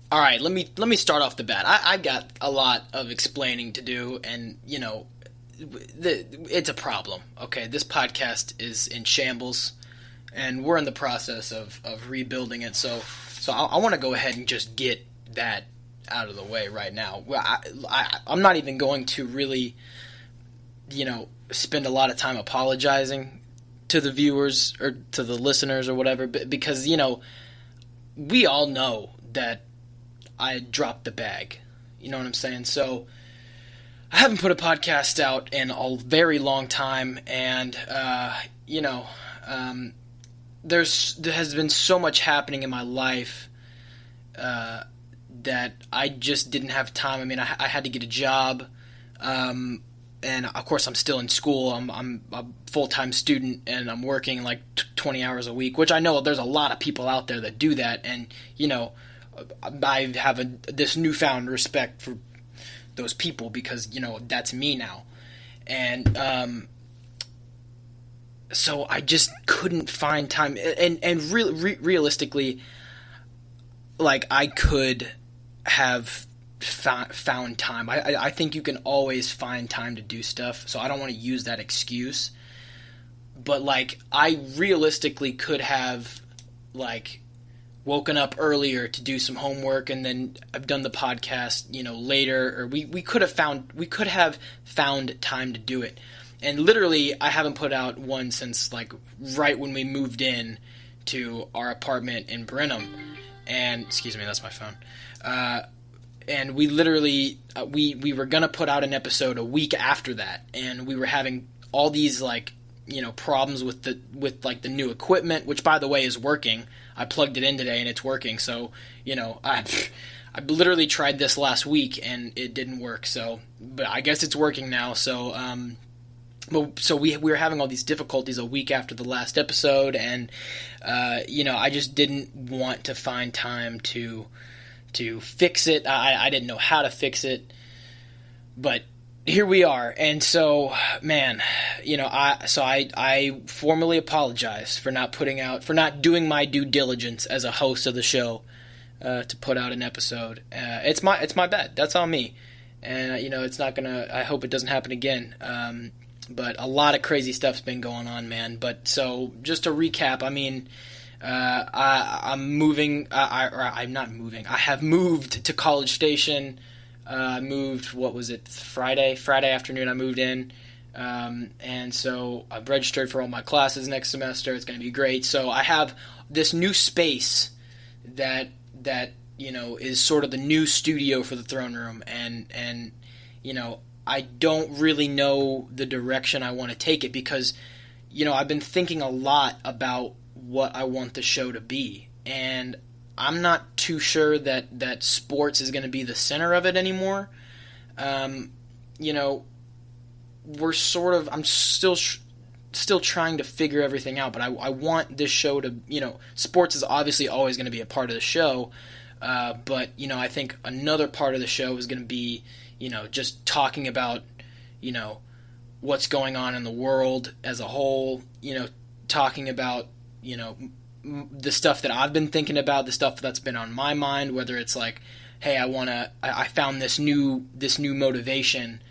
All right, let me start off the bat. I've got a lot of explaining to do, and it's a problem. Okay, this podcast is in shambles, and we're in the process of rebuilding it. So I want to go ahead and just get that out of the way right now. Well, I'm not even going to really, spend a lot of time apologizing to the viewers or to the listeners or whatever, because we all know that I dropped the bag. You know what I'm saying? So I haven't put a podcast out in a very long time, and there has been so much happening in my life that I just didn't have time. I mean, I had to get a job, and of course I'm still in school. I'm a full-time student, and I'm working like 20 hours a week, which I know there's a lot of people out there that do that, and I have this newfound respect for those people because that's me now, and so I just couldn't find time, and realistically, like I could have found time. I think you can always find time to do stuff, so I don't want to use that excuse. But like I realistically could have like woken up earlier to do some homework, and then I've done the podcast, later, or we could have found time to do it. And literally, I haven't put out one since like right when we moved in to our apartment in Brenham. And excuse me, that's my phone. And we literally we were gonna put out an episode a week after that, and we were having all these like problems with the new equipment, which by the way is working. I plugged it in today and it's working. So I literally tried this last week and it didn't work. So, but I guess it's working now. So so we were having all these difficulties a week after the last episode, and I just didn't want to find time to fix it. I didn't know how to fix it, but here we are. And so, man, I formally apologize for not doing my due diligence as a host of the show to put out an episode. It's my bad. That's on me, and it's not gonna. I hope it doesn't happen again. But a lot of crazy stuff's been going on, man. But so just to recap, I mean, I'm moving. I'm not moving. I have moved to College Station. Moved, what was it, Friday afternoon I moved in, and so I've registered for all my classes next semester. It's going to be great. So I have this new space that is sort of the new studio for the Throne Room, and I don't really know the direction I want to take it because I've been thinking a lot about what I want the show to be, and I'm not too sure that sports is going to be the center of it anymore. I'm still trying to figure everything out, but I want this show to, sports is obviously always going to be a part of the show, but, I think another part of the show is going to be, just talking about, what's going on in the world as a whole, talking about, the stuff that I've been thinking about, the stuff that's been on my mind, whether it's like, hey, I found this new motivation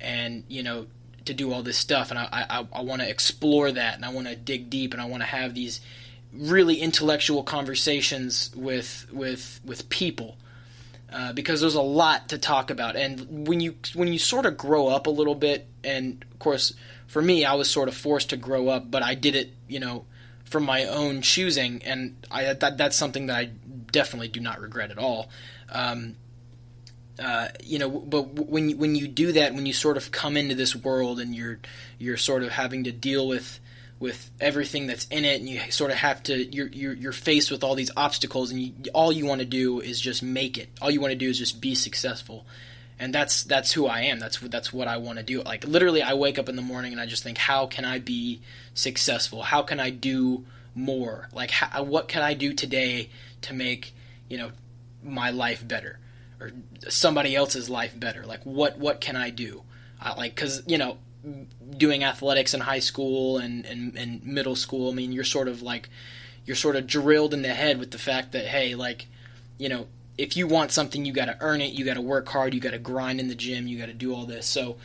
and, to do all this stuff, and I want to explore that, and I want to dig deep, and I want to have these really intellectual conversations with people, because there's a lot to talk about. And when you sort of grow up a little bit, and of course for me I was sort of forced to grow up, but I did it, from my own choosing, and that's something that I definitely do not regret at all. But when you do that, when you sort of come into this world and you're sort of having to deal with everything that's in it, and you sort of have to, you're faced with all these obstacles, and all you want to do is just make it. All you want to do is just be successful. And that's who I am. That's what I want to do. Like literally, I wake up in the morning and I just think, how can I be successful? How can I do more? Like, what can I do today to make my life better, or somebody else's life better? Like, what can I do? Because doing athletics in high school and middle school, I mean, you're sort of drilled in the head with the fact that, hey, like, if you want something, you got to earn it. You got to work hard. You got to grind in the gym. You got to do all this. So,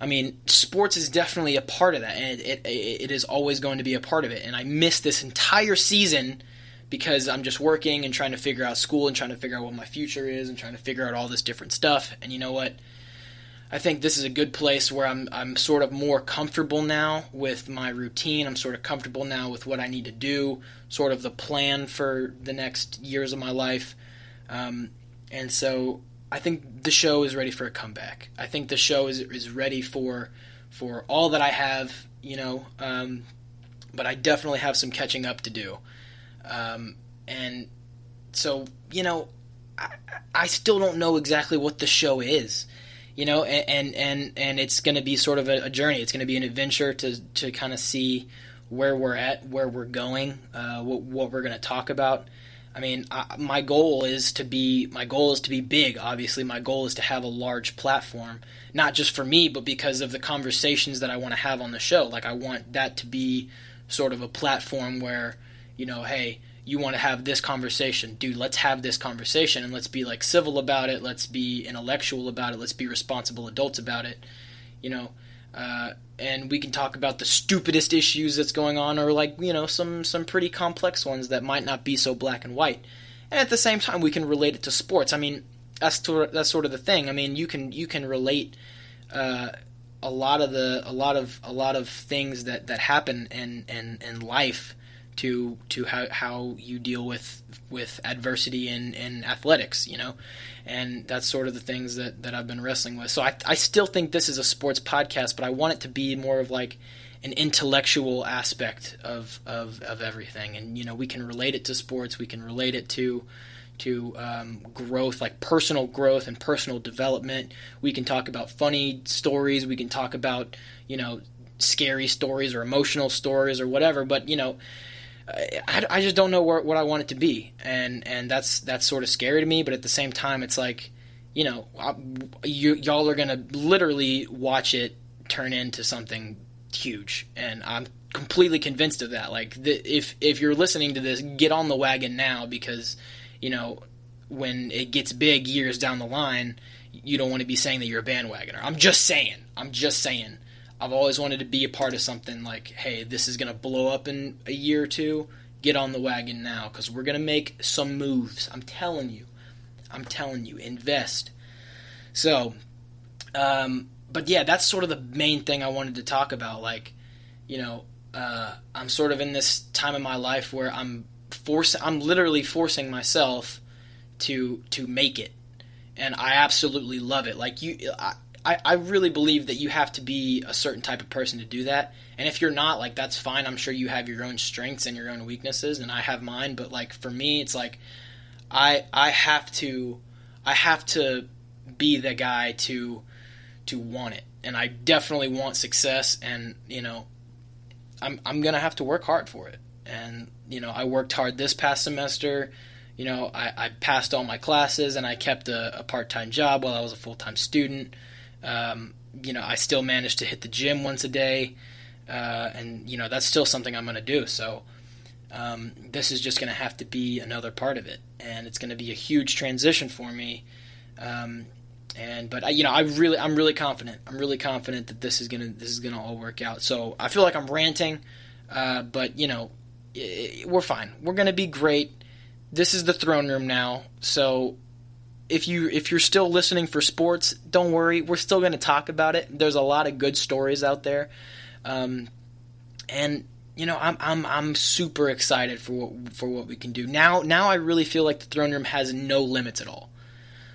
I mean, sports is definitely a part of that, and it is always going to be a part of it. And I missed this entire season because I'm just working and trying to figure out school and trying to figure out what my future is and trying to figure out all this different stuff. And you know what? I think this is a good place where I'm sort of more comfortable now with my routine. I'm sort of comfortable now with what I need to do, sort of the plan for the next years of my life. And so I think the show is ready for a comeback. I think the show is ready for all that I have, but I definitely have some catching up to do. And so, I still don't know exactly what the show is. And it's going to be sort of a journey. It's going to be an adventure to kind of see where we're at, where we're going, what we're going to talk about. I mean, my goal is to be big. Obviously, my goal is to have a large platform, not just for me, but because of the conversations that I want to have on the show. Like, I want that to be sort of a platform where, hey, you want to have this conversation, dude, let's have this conversation, and let's be like civil about it, let's be intellectual about it, let's be responsible adults about it, and we can talk about the stupidest issues that's going on, or like, some pretty complex ones that might not be so black and white. And at the same time, we can relate it to sports. I mean, that's sort of the thing. I mean, you can relate a lot of things that happen in life to how you deal with adversity in athletics, and that's sort of the things that I've been wrestling with. So I still think this is a sports podcast, but I want it to be more of like an intellectual aspect of everything. And we can relate it to sports, we can relate it to growth, like personal growth and personal development. We can talk about funny stories, we can talk about scary stories or emotional stories or whatever, but I just don't know what I want it to be, and that's sort of scary to me. But at the same time, it's like, y'all are gonna literally watch it turn into something huge, and I'm completely convinced of that. Like, if you're listening to this, get on the wagon now, because when it gets big years down the line, you don't want to be saying that you're a bandwagoner. I'm just saying. I've always wanted to be a part of something like, hey, this is going to blow up in a year or two. Get on the wagon now, because we're going to make some moves. I'm telling you, invest. So, but yeah, that's sort of the main thing I wanted to talk about. Like, I'm sort of in this time in my life where I'm literally forcing myself to make it. And I absolutely love it. Like, I really believe that you have to be a certain type of person to do that. And if you're not, like, that's fine. I'm sure you have your own strengths and your own weaknesses, and I have mine. But, like, for me, it's like I have to be the guy to want it. And I definitely want success, and, I'm going to have to work hard for it. And, I worked hard this past semester. I passed all my classes, and I kept a part-time job while I was a full-time student. I still managed to hit the gym once a day, and that's still something I'm going to do. So this is just going to have to be another part of it, and it's going to be a huge transition for me. But I'm really confident. I'm really confident that this is gonna all work out. So I feel like I'm ranting, but we're fine. We're gonna be great. This is the Throne Room now, so. If you're still listening for sports, don't worry. We're still going to talk about it. There's a lot of good stories out there, and I'm super excited for what we can do now. Now I really feel like the Throne Room has no limits at all.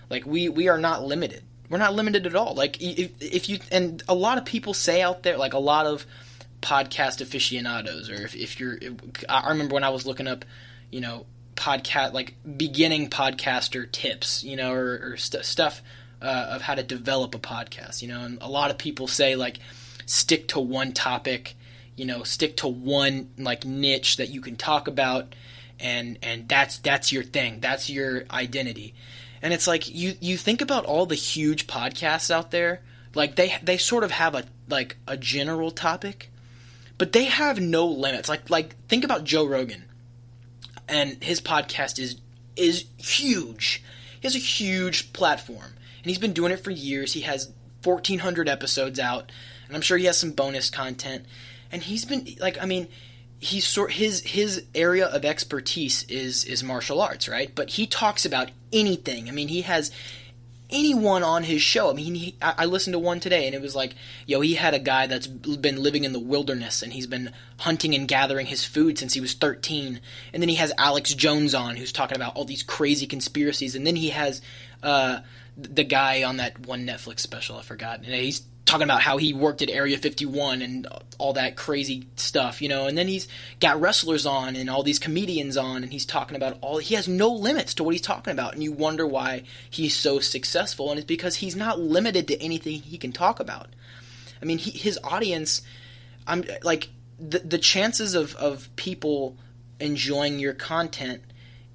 Like, we are not limited. We're not limited at all. Like, if you, and a lot of people say out there, like a lot of podcast aficionados, or if you're, I remember when I was looking up, podcast, like beginning podcaster tips, or stuff of how to develop a podcast, and a lot of people say, like, stick to one topic, stick to one, like, niche that you can talk about, and that's your thing, that's your identity. And it's like, you think about all the huge podcasts out there, like they sort of have a general topic, but they have no limits. Like think about Joe Rogan. And his podcast is huge. He has a huge platform, and he's been doing it for years. He has 1,400 episodes out, and I'm sure he has some bonus content. And he's been like, I mean, his area of expertise is martial arts, right? But he talks about anything. I mean, he has anyone on his show. I mean, I listened to one today, and it was like, he had a guy that's been living in the wilderness, and he's been hunting and gathering his food since he was 13. And then he has Alex Jones on, who's talking about all these crazy conspiracies. And then he has the guy on that one Netflix special, I forgot. And he's talking about how he worked at Area 51 and all that crazy stuff, and then he's got wrestlers on and all these comedians on, and he's talking about he has no limits to what he's talking about, and you wonder why he's so successful, and it's because he's not limited to anything he can talk about. I mean, his audience, I'm like, the chances of people enjoying your content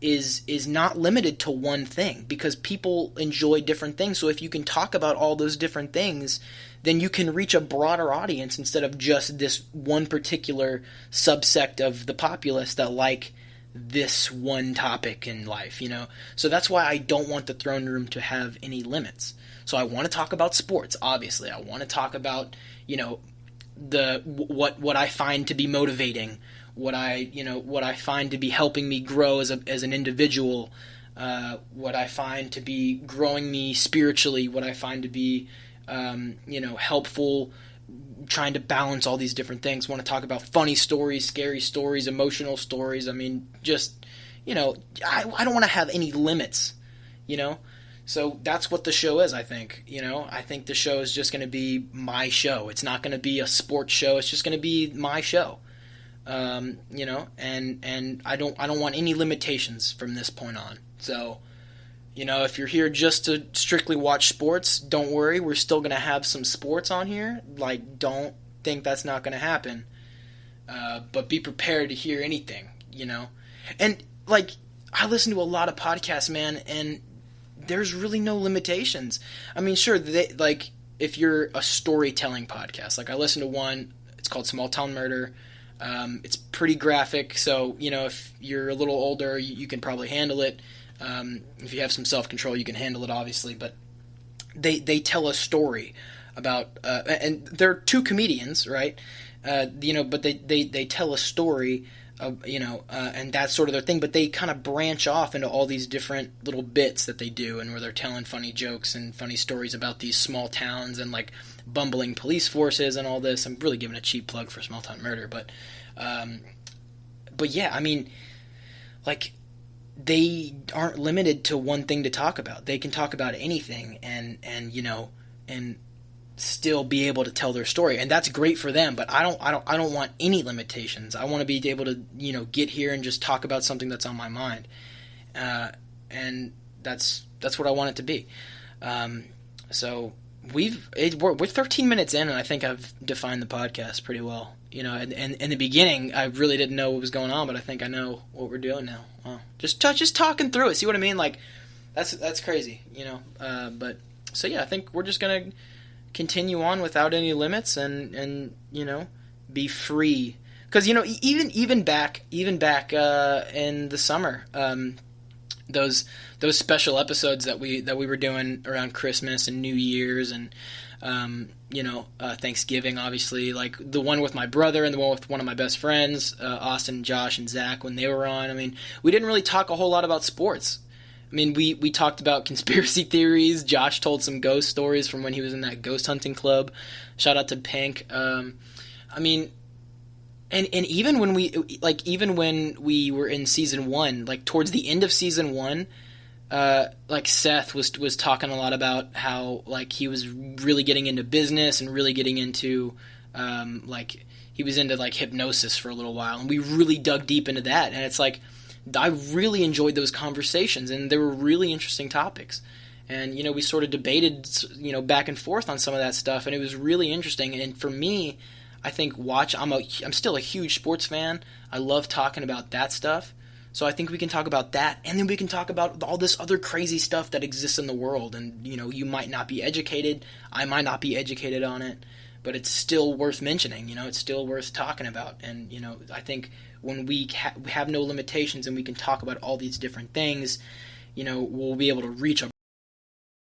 is not limited to one thing, because people enjoy different things. So if you can talk about all those different things, then you can reach a broader audience instead of just this one particular subsect of the populace that like this one topic in life, So that's why I don't want the throne room to have any limits. So I want to talk about sports, obviously. I want to talk about, what I find to be motivating, what I find to be helping me grow as an individual, what I find to be growing me spiritually, what I find to be helpful, trying to balance all these different things. I want to talk about funny stories, scary stories, emotional stories. I mean, just, I don't want to have any limits, So that's what the show is, I think. I think the show is just going to be my show. It's not going to be a sports show. It's just going to be my show. And I don't want any limitations from this point on. So, if you're here just to strictly watch sports, don't worry. We're still going to have some sports on here. Like, don't think that's not going to happen. But be prepared to hear anything, And, like, I listen to a lot of podcasts, man, and there's really no limitations. I mean, sure, if you're a storytelling podcast, like I listen to one, it's called Small Town Murder. It's pretty graphic, so, if you're a little older, you can probably handle it. If you have some self-control, you can handle it, obviously. But they tell a story about, and they're two comedians, right? But they tell a story, and that's sort of their thing. But they kind of branch off into all these different little bits that they do, and where they're telling funny jokes and funny stories about these small towns and, like, bumbling police forces and all this. I'm really giving a cheap plug for Small Town Murder, but yeah, I mean, like, they aren't limited to one thing to talk about. They can talk about anything and still be able to tell their story, and that's great for them. But I don't want any limitations. I want to be able to get here and just talk about something that's on my mind, and that's what I want it to be. So we're 13 minutes in, and I think I've defined the podcast pretty well. And in the beginning, I really didn't know what was going on, but I think I know what we're doing now. Wow. Just talking through it. See what I mean? Like, that's crazy, But so yeah, I think we're just gonna continue on without any limits and be free. Because even back in the summer, those special episodes that we were doing around Christmas and New Year's and Thanksgiving, obviously, like the one with my brother and the one with one of my best friends, Austin, Josh, and Zach, when they were on. I mean, we didn't really talk a whole lot about sports. I mean, we talked about conspiracy theories. Josh told some ghost stories from when he was in that ghost hunting club. Shout out to Pink. I mean, and even when we were in season 1, like towards the end of season 1, like Seth was talking a lot about how, like, he was really getting into business and really getting into like he was into like hypnosis for a little while, and we really dug deep into that. And it's like, I really enjoyed those conversations, and they were really interesting topics. And we sort of debated back and forth on some of that stuff, and it was really interesting. And for me, I think I'm still a huge sports fan. I love talking about that stuff. So I think we can talk about that, and then we can talk about all this other crazy stuff that exists in the world. And, you might not be educated. I might not be educated on it, but it's still worth mentioning. It's still worth talking about. And, I think when we have no limitations and we can talk about all these different things, we'll be able to reach a